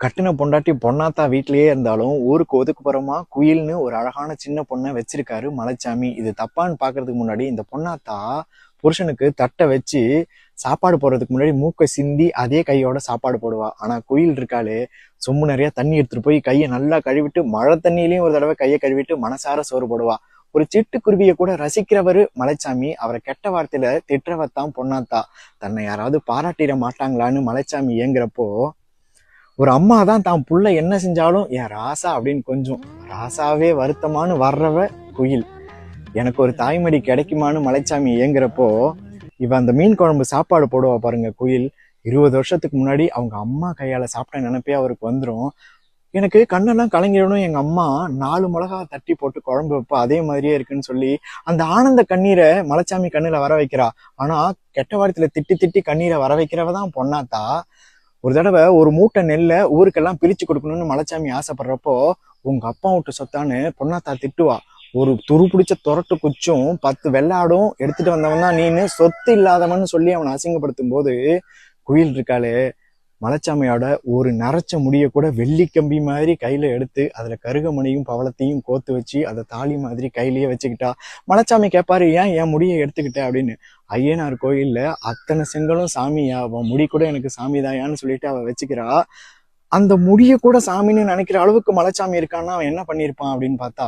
கட்டின பொண்டாட்டி பொண்ணாத்தா வீட்டிலேயே இருந்தாலும் ஊருக்கு ஒதுக்குப்புறமா குயில்னு ஒரு அழகான சின்ன பொண்ணை வச்சிருக்காரு மலைச்சாமி. இது தப்பான்னு பாக்குறதுக்கு முன்னாடி இந்த பொண்ணாத்தா புருஷனுக்கு தட்டை வச்சு சாப்பாடு போடுறதுக்கு முன்னாடி மூக்கை சிந்தி அதே கையோட சாப்பாடு போடுவா. ஆனா குயில் இருக்காளே, சொம்பு நிறைய தண்ணி எடுத்துட்டு போய் கையை நல்லா கழுவிட்டு மழை தண்ணியிலையும் ஒரு தடவை கையை கழுவிட்டு மனசார சோறு போடுவா. ஒரு சிட்டுக்குருவியை கூட ரசிக்கிறவரு மலைச்சாமி. அவரை கெட்ட வார்த்தையில திட்டுறவத்தான் பொண்ணாத்தா. தன்னை யாராவது பாராட்டிட மாட்டாங்களான்னு மலைச்சாமி ஏங்குறப்போ, ஒரு அம்மா தான் தான் புள்ள என்ன செஞ்சாலும் என் ராசா அப்படின்னு கொஞ்சம் ராசாவே வருத்தமானு வர்றவ குயில். எனக்கு ஒரு தாய்மடி கிடைக்குமான்னு மலைச்சாமி ஏங்குறப்போ, இவ அந்த மீன் குழம்பு சாப்பாடு போடுவா பாருங்க குயில். 20 வருஷத்துக்கு முன்னாடி அவங்க அம்மா கையால சாப்பிட்ட நினைப்பே அவருக்கு வந்துடும். எனக்கு கண்ணெல்லாம் கலங்கிடணும், எங்க அம்மா 4 மிளகா தட்டி போட்டு குழம்பு வைப்பா அதே மாதிரியே இருக்குன்னு சொல்லி அந்த ஆனந்த கண்ணீரை மலைச்சாமி கண்ணுல வர வைக்கிறா. ஆனா கெட்ட வாரத்துல திட்டி திட்டி கண்ணீரை வர வைக்கிறவதான் பொண்ணாத்தா. ஒரு தடவை ஒரு மூட்டை நெல்லை ஊருக்கெல்லாம் பிரிச்சு கொடுக்கணும்னு மலைச்சாமி ஆசைப்படுறப்போ, உங்க அப்பா விட்டு சொத்தான்னு பொண்ணாத்தா திட்டுவா. ஒரு துரு பிடிச்ச துரட்டு குச்சும் 10 வெள்ளாடும் எடுத்துட்டு வந்தவன் தான் நீனு சொத்து இல்லாதவன்னு சொல்லி அவனை அசிங்கப்படுத்தும் போது, குயில் இருக்காளே மலைச்சாமியோட ஒரு நரைச்ச முடிய கூட வெள்ளி கம்பி மாதிரி கையில எடுத்து அதுல கருகமணியும் பவளத்தையும் கோத்து வச்சு அதை தாலி மாதிரி கையிலேயே வச்சுக்கிட்டா. மலைச்சாமி கேட்பாரு, ஏன் என் முடியை எடுத்துக்கிட்ட அப்படின்னு. ஐயனார் கோயில்ல அத்தனை செங்கலும் சாமியா, அவன் முடி கூட எனக்கு சாமிதாயான்னு சொல்லிட்டு அவ வச்சுக்கிறா. அந்த முடிய கூட சாமின்னு நினைக்கிற அளவுக்கு மலைச்சாமி இருக்கான்னா அவன் என்ன பண்ணியிருப்பான் அப்படின்னு பார்த்தா,